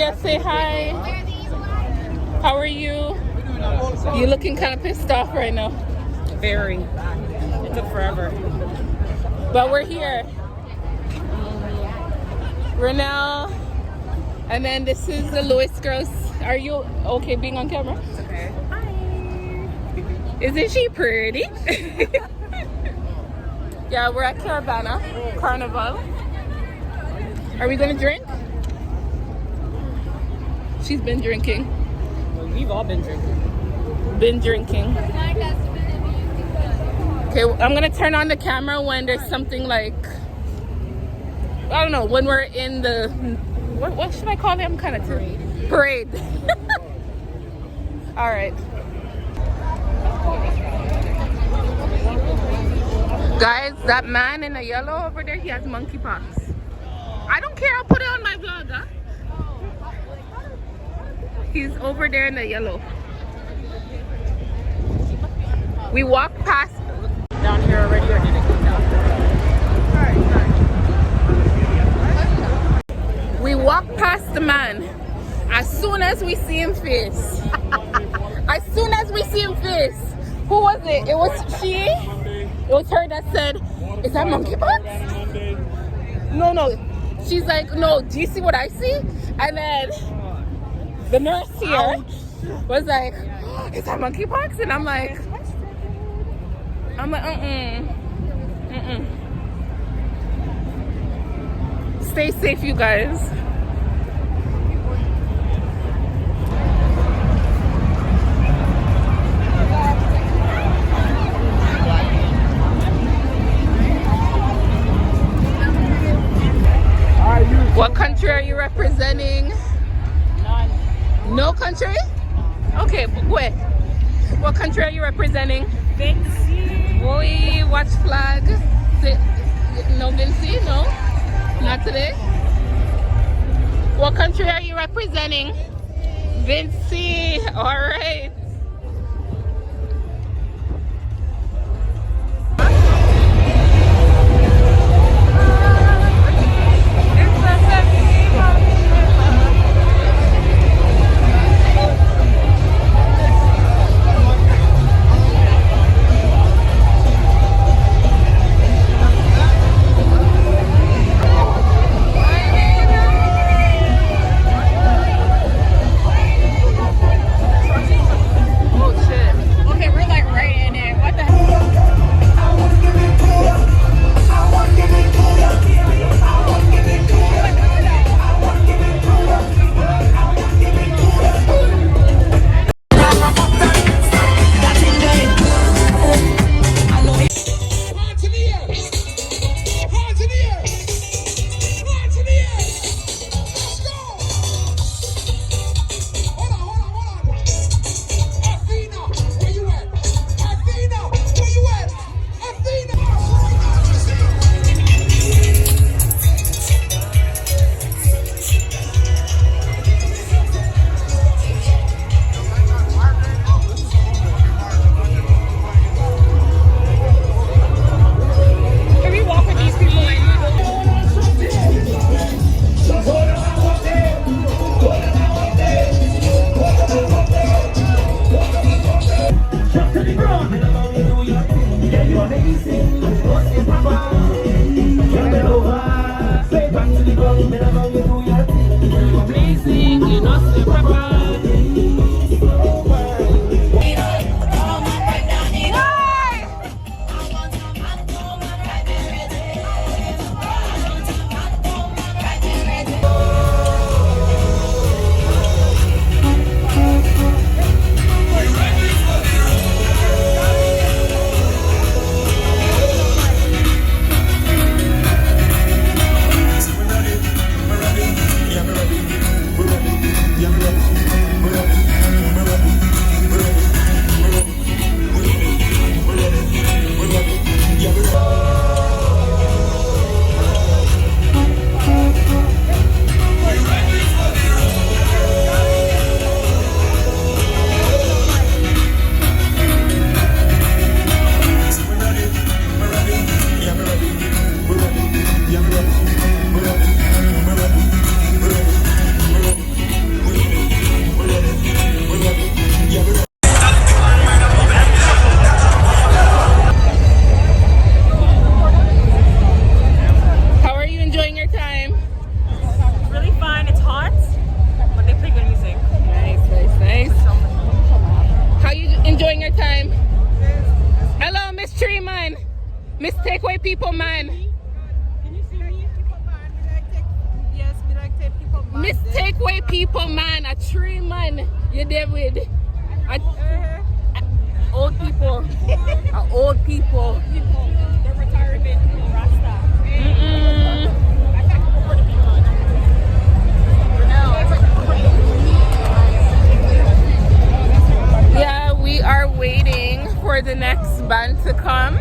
Lydia, say hi. How are you? You're looking kind of pissed off right now. Very. It took forever. But we're here. Renelle. And then this is the Lewis girls. Are you okay being on camera? It's okay. Hi. Isn't she pretty? Yeah, we're at Caribana, Carnival. Are we gonna drink? She's been drinking. Well, we've all been drinking. Been drinking. Okay, I'm gonna turn on the camera when there's something like, I don't know, when we're in the, what should I call it? I'm kind of parade. All right. Guys, that man in the yellow over there, he has monkeypox. I don't care, I'll put it on my vlog, huh? He's over there in the yellow. We walked past Down here already, or did it come down? We walked past the man. As soon as we see him face. As soon as we see him face. Who was it? It was she? It was her that said, is that monkeypox? No. She's like, no, do you see what I see? And then the nurse here was like, is that monkeypox? And I'm like, Stay safe, you guys. What country are you representing? None. No country? Okay, wait. What country are you representing? Vinci. Boy, watch flag. No, Vinci? No? Not today? What country are you representing? Vinci. All right. Miss Takeaway people, man. Can you see me? Yes, we like take people man. Miss Takeaway people, man. A tree man. You're there with old people. Old people. The retirement Rasta. Yeah, we are waiting for the next band to come.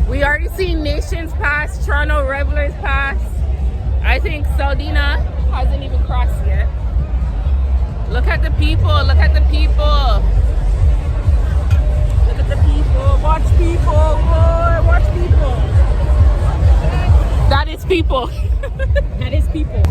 We already seen Nations pass, Toronto Revelers pass. I think Saudina hasn't even crossed yet. Look at the people, look at the people. Look at the people, watch people, boy, watch people. That is people. That is people.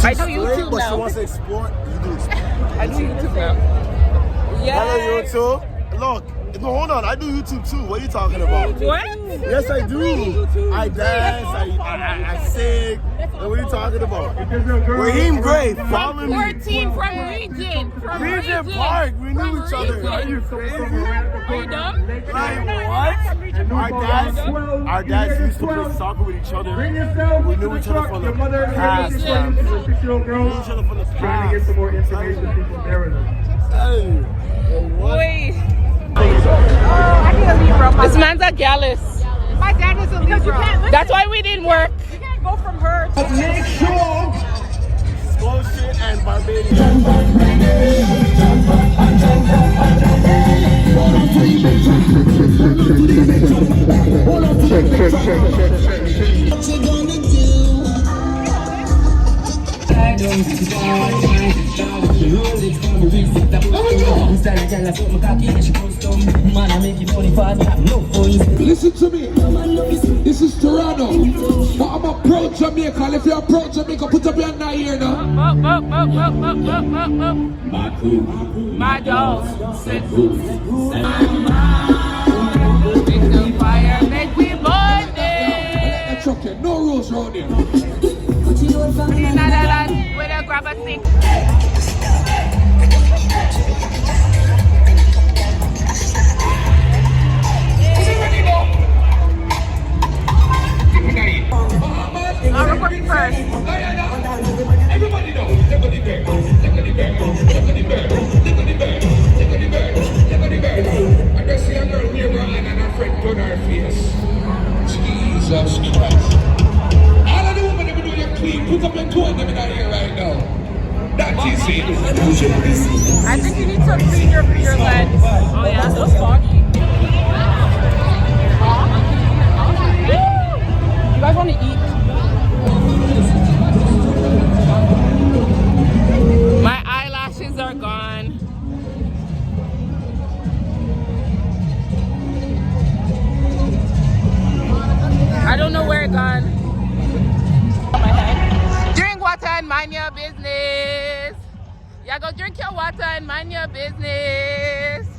I do YouTube but now. she wants to explore. You do explore. I do YouTube now. Yeah. Hello, YouTube. Look, no, hold on. I do YouTube too. What are you talking about? What? Yes, I do. I dance. I sing. And what are you talking about? Raheem Gray. Follow me. 14 from Region. From Regent Park. We knew each other. Are you crazy? Are you dumb? Like what? Our dads used to play soccer with each other. We knew each other from the past. We knew each other from the past. Trying to get some more information from Maryland. Hey, what? Wait. I need a Libra. This man's a gallus. My dad is a Libra. That's why we didn't work. You can't go from her to Make sure Scotia and Barbados. Listen to me. This is Toronto. But I'm a proud Jamaica. If you're a proud Jamaica, put up your hand here now. My dog. Make the fire, make we burn it. No rules around here. We'll grab a stick. I'm recording first. Everybody know. Look at the bear. Look at the bear. Look at the bear. Look at the bear. Look at the bear. Look at the bear. I just see a girl near her and her friend turn her face. Jesus Christ. All of the women that do your clean, put up your toe in them in here right now. That I think you need to clean your lens. Oh yeah, so it's foggy. You guys want to eat? My eyelashes are gone. I don't know where it gone. Drink water and mind your business. Yeah, go drink your water and mind your business.